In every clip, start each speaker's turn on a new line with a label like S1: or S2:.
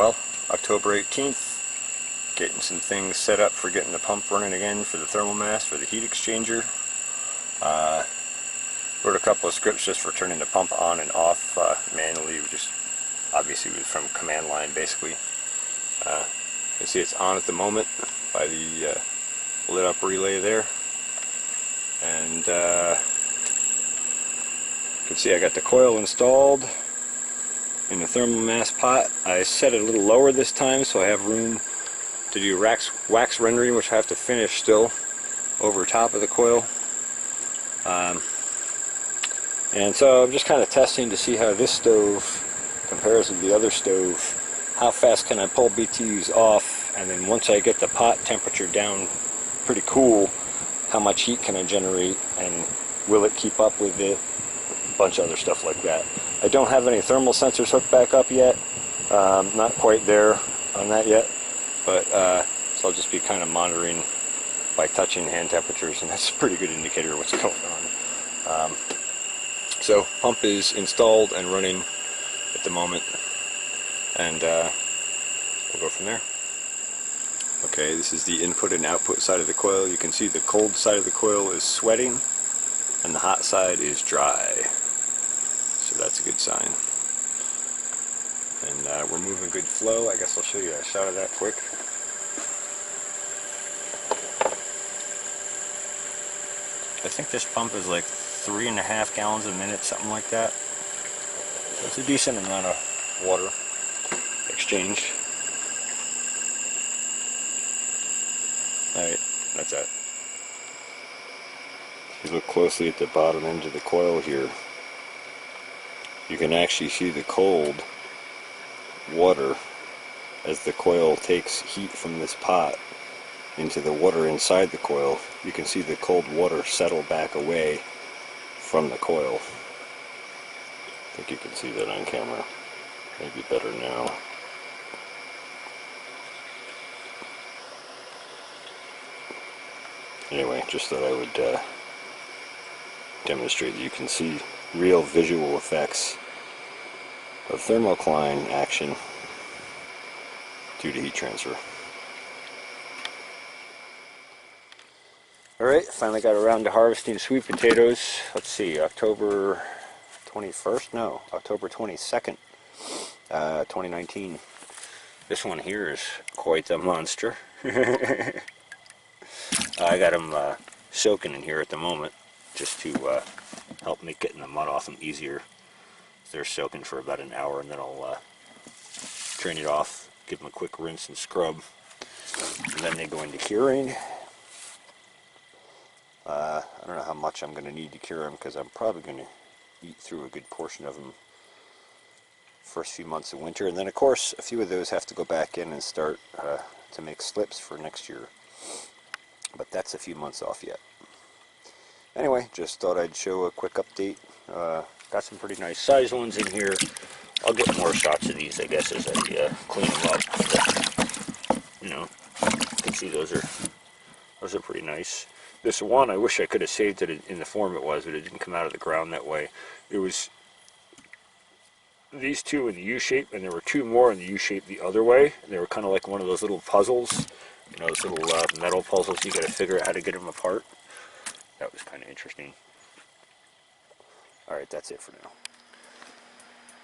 S1: Well, October 18th, getting some things set up for getting the pump running again for the thermal mass for the heat exchanger. Wrote a couple of scripts just for turning the pump on and off manually, just obviously was from command line basically. You can see it's on at the moment by the lit up relay there, and you can see I got the coil installed in the thermal mass pot. I set it a little lower this time so I have room to do wax rendering, which I have to finish still over top of the coil. And so I'm just kind of testing to see how this stove compares with the other stove. How fast can I pull BTUs off, and then once I get the pot temperature down pretty cool, how much heat can I generate, and will it keep up with it? A bunch of other stuff like that. I don't have any thermal sensors hooked back up yet. Not quite there on that yet, but so I'll just be kind of monitoring by touching hand temperatures, and that's a pretty good indicator of what's going on. So pump is installed and running at the moment, and we'll go from there. Okay, this is the input and output side of the coil. You can see the cold side of the coil is sweating and the hot side is dry, so that's a good sign. And we're moving good flow. I guess I'll show you a shot of that quick. I think this pump is like 3.5 gallons a minute, something like that. So it's a decent amount of water exchanged. Alright, that's that. If you look closely at the bottom end of the coil here, you can actually see the cold water as the coil takes heat from this pot into the water inside the coil. You can see the cold water settle back away from the coil. I think you can see that on camera. Maybe better now. Anyway, just thought I would demonstrate that you can see real visual effects of thermocline action due to heat transfer. Alright, finally got around to harvesting sweet potatoes. Let's see, October 21st? No, October 22nd, 2019. This one here is quite the monster. I got them soaking in here at the moment, just to help me getting the mud off them easier. They're soaking for about an hour, and then I'll drain it off, give them a quick rinse and scrub, and then they go into curing. I don't know how much I'm going to need to cure them, because I'm probably going to eat through a good portion of them first few months of winter, and then of course a few of those have to go back in and start to make slips for next year, but that's a few months off yet. Anyway, just thought I'd show a quick update. Got some pretty nice sized ones in here. I'll get more shots of these, I guess, as I clean them up. But, you know, you can see those are pretty nice. This one, I wish I could have saved it in the form it was, but it didn't come out of the ground that way. It was these two in the U-shape, and there were two more in the U-shape the other way. They were kind of like one of those little puzzles, you know, those little metal puzzles. You got to figure out how to get them apart. That was kind of interesting. Alright, that's it for now.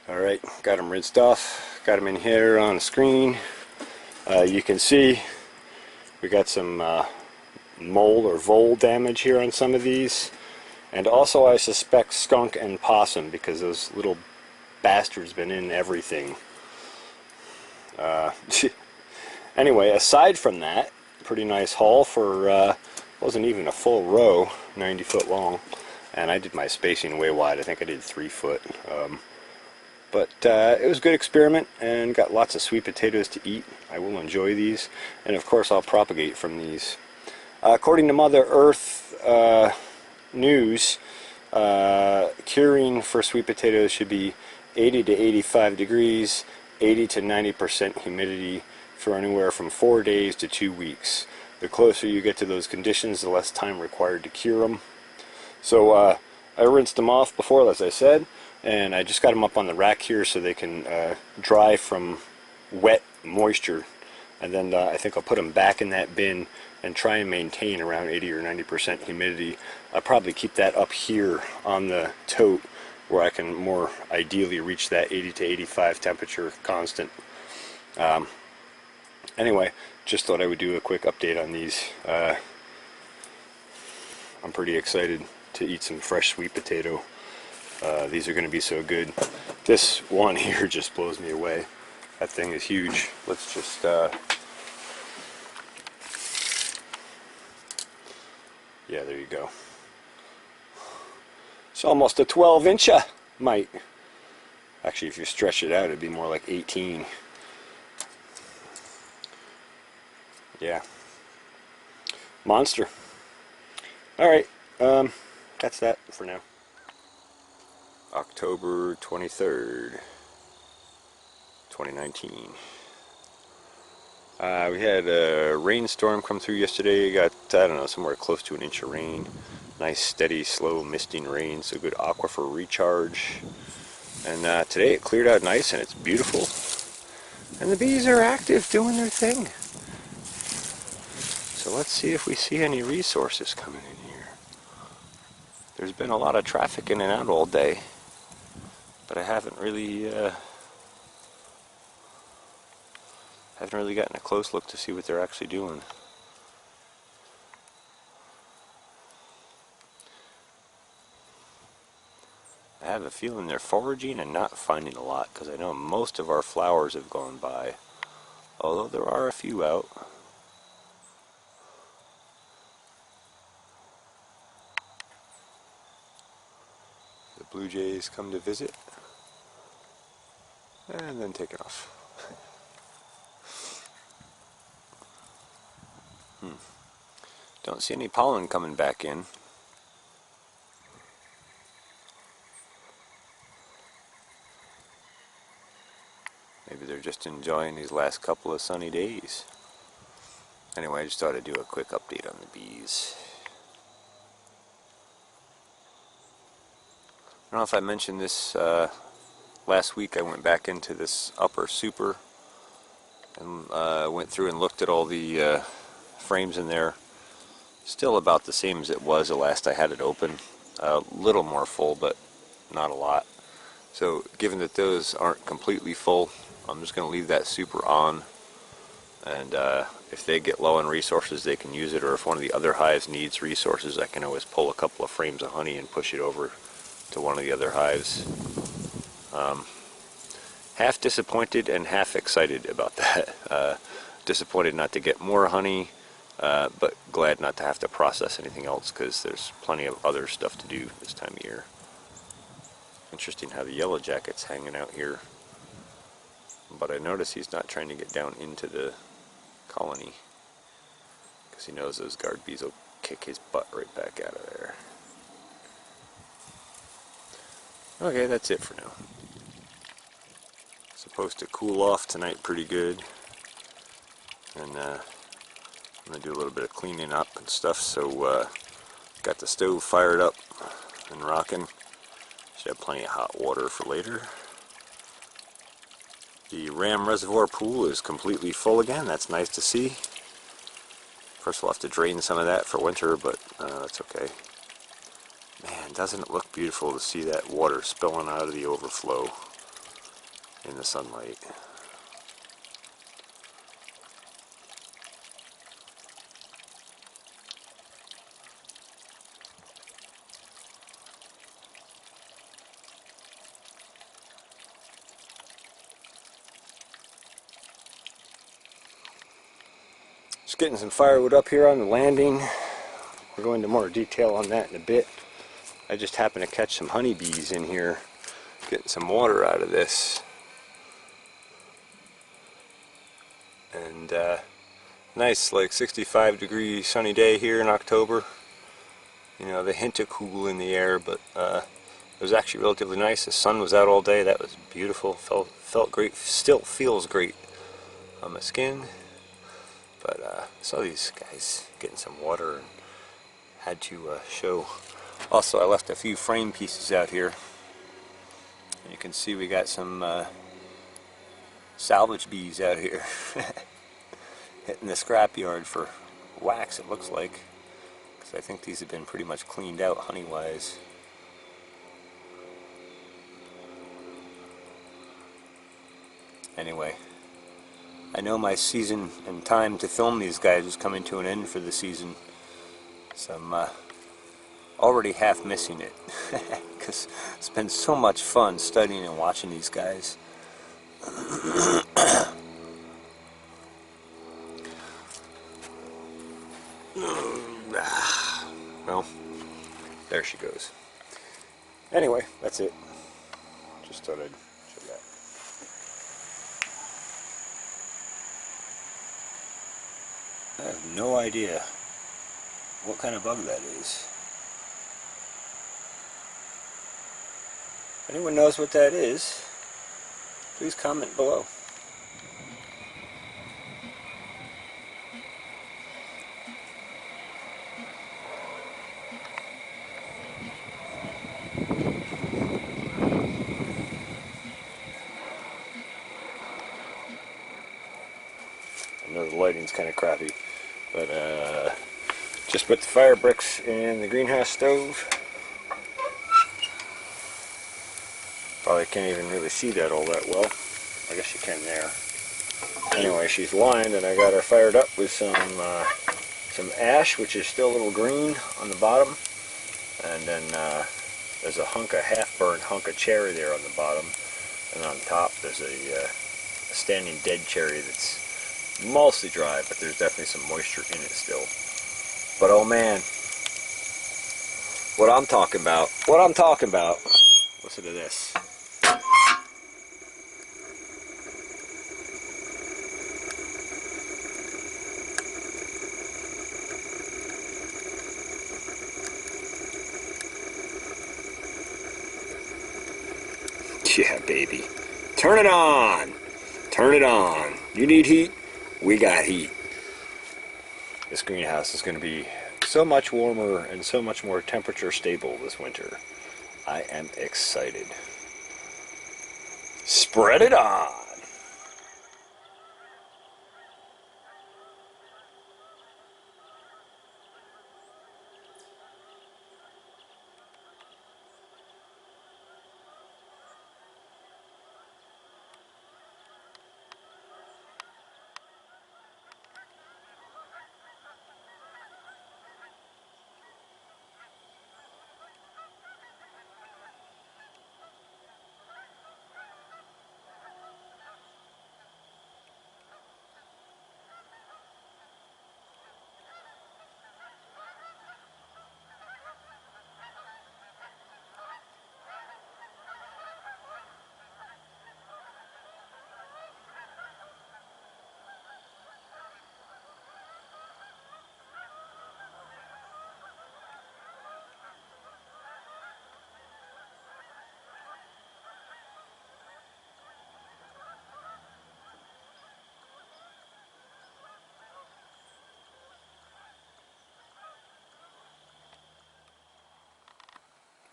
S1: Alright, got them rinsed off. Got them in here on the screen. You can see we got some mold or vole damage here on some of these, and also I suspect skunk and possum, because those little bastards been in everything. Anyway, aside from that, pretty nice haul for wasn't even a full row, 90 foot long, and I did my spacing way wide. I think I did 3 foot, but it was a good experiment and got lots of sweet potatoes to eat. I will enjoy these, and of course I'll propagate from these. According to Mother Earth news, curing for sweet potatoes should be 80 to 85 degrees, 80 to 90% humidity for anywhere from 4 days to 2 weeks. The closer you get to those conditions, the less time required to cure them. So I rinsed them off before, as I said, and I just got them up on the rack here so they can dry from wet moisture, and then I think I'll put them back in that bin and try and maintain around 80 or 90% humidity. I'll probably keep that up here on the tote where I can more ideally reach that 80 to 85 temperature constant. Anyway, just thought I would do a quick update on these. I'm pretty excited to eat some fresh sweet potato. These are going to be so good. This one here just blows me away. That thing is huge. Let's just yeah, there you go. It's almost a 12-incher, mate. Actually, if you stretch it out, it'd be more like 18. Yeah. Monster. Alright, that's that for now. October 23rd, 2019. We had a rainstorm come through yesterday. Got, I don't know, somewhere close to an inch of rain. Nice, steady, slow misting rain, so good aquifer recharge. And today it cleared out nice and it's beautiful. And the bees are active doing their thing. So let's see if we see any resources coming in here. There's been a lot of traffic in and out all day, but I haven't really gotten a close look to see what they're actually doing. I have a feeling they're foraging and not finding a lot, because I know most of our flowers have gone by, although there are a few out. The blue jays come to visit and then take it off. Don't see any pollen coming back in. Maybe they're just enjoying these last couple of sunny days. Anyway, I just thought I'd do a quick update on the bees. I don't know if I mentioned this last week. I went back into this upper super and went through and looked at all the frames in there. Still about the same as it was the last I had it open. A little more full, but not a lot. So given that those aren't completely full, I'm just going to leave that super on, and if they get low on resources they can use it, or if one of the other hives needs resources I can always pull a couple of frames of honey and push it over to one of the other hives. Half disappointed and half excited about that. Disappointed not to get more honey, but glad not to have to process anything else, because there's plenty of other stuff to do this time of year. Interesting how the yellow jacket's hanging out here, but I notice he's not trying to get down into the colony, because he knows those guard bees will kick his butt right back out of there. Okay, that's it for now. Supposed to cool off tonight pretty good, and I'm going to do a little bit of cleaning up and stuff, so got the stove fired up and rocking. Should have plenty of hot water for later. The Ram Reservoir pool is completely full again. That's nice to see. First we'll have to drain some of that for winter, but that's okay. Man, doesn't it look beautiful to see that water spilling out of the overflow in the sunlight? Just getting some firewood up here on the landing. We'll go into more detail on that in a bit. I just happened to catch some honeybees in here, getting some water out of this. And nice, like 65-degree sunny day here in October. You know, the hint of cool in the air, but it was actually relatively nice. The sun was out all day. That was beautiful. Felt great. Still feels great on my skin. But saw these guys getting some water and had to show. Also, I left a few frame pieces out here. You can see we got some salvage bees out here hitting the scrapyard for wax, it looks like, because I think these have been pretty much cleaned out honey wise. Anyway, I know my season and time to film these guys is coming to an end for the season, so I'm already half missing it because it's been so much fun studying and watching these guys. Well, there she goes. Anyway, that's it. Just thought I'd show that. I have no idea what kind of bug that is. If anyone knows what that is, please comment below. I know the lighting's kind of crappy, but just put the fire bricks in the greenhouse stove. Probably can't even really see that all that well. I guess you can there. Anyway, she's lined, and I got her fired up with some ash, which is still a little green on the bottom, and then there's a half-burned hunk of cherry there on the bottom, and on top there's a standing dead cherry that's mostly dry, but there's definitely some moisture in it still. But oh man, what I'm talking about, listen to this. Yeah, baby. Turn it on! Turn it on! You need heat? We got heat. This greenhouse is going to be so much warmer and so much more temperature stable this winter. I am excited. Spread it on!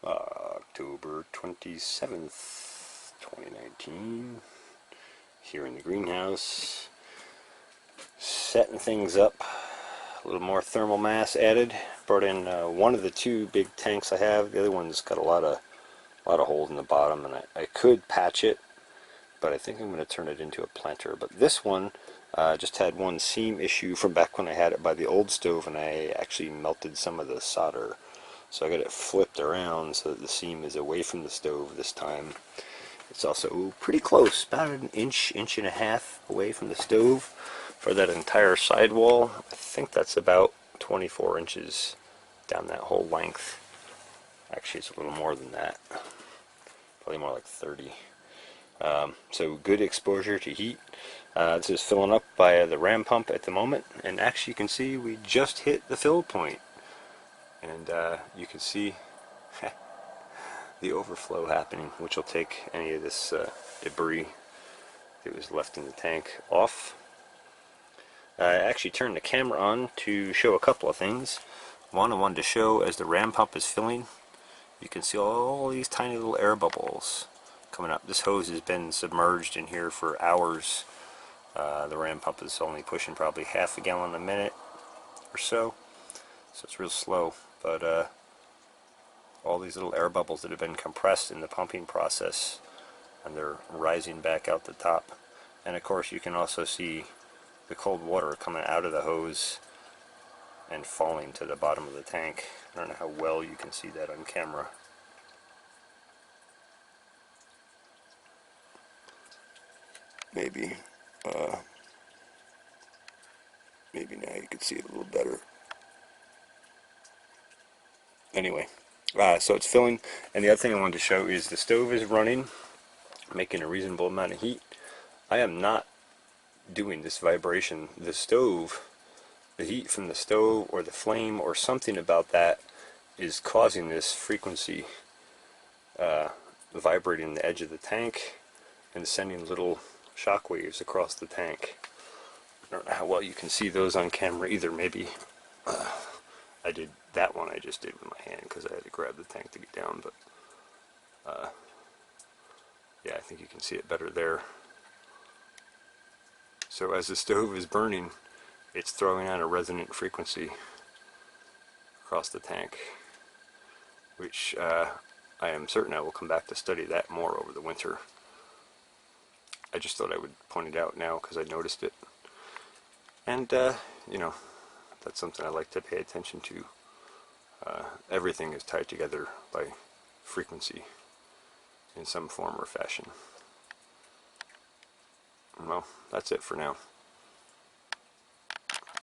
S1: October 27th, 2019, here in the greenhouse, setting things up, a little more thermal mass added. Brought in one of the two big tanks I have. The other one's got a lot of holes in the bottom, and I could patch it, but I think I'm going to turn it into a planter. But this one just had one seam issue from back when I had it by the old stove, and I actually melted some of the solder. So I got it flipped around so that the seam is away from the stove this time. It's also pretty close, about an inch and a half away from the stove for that entire sidewall. I think that's about 24 inches down that whole length. Actually, it's a little more than that. Probably more like 30. So good exposure to heat. This is filling up by the ram pump at the moment, and actually you can see we just hit the fill point. And you can see the overflow happening, which will take any of this debris that was left in the tank off. I actually turned the camera on to show a couple of things. One, I wanted to show as the ram pump is filling, you can see all these tiny little air bubbles coming up. This hose has been submerged in here for hours. The ram pump is only pushing probably half a gallon a minute or so, so it's real slow, but all these little air bubbles that have been compressed in the pumping process, and they're rising back out the top. And of course you can also see the cold water coming out of the hose and falling to the bottom of the tank. I don't know how well you can see that on camera. Maybe maybe now you can see it a little better. Anyway, so it's filling, and the other thing I wanted to show is the stove is running, making a reasonable amount of heat. I am not doing this vibration. The stove, the heat from the stove or the flame or something about that is causing this frequency vibrating the edge of the tank and sending little shock waves across the tank. I don't know how well you can see those on camera either. Maybe I did that one I just did with my hand because I had to grab the tank to get down, but yeah, I think you can see it better there. So as the stove is burning, it's throwing out a resonant frequency across the tank, which I am certain I will come back to study that more over the winter. I just thought I would point it out now because I noticed it. And, you know, that's something I like to pay attention to. Everything is tied together by frequency in some form or fashion. Well, that's it for now.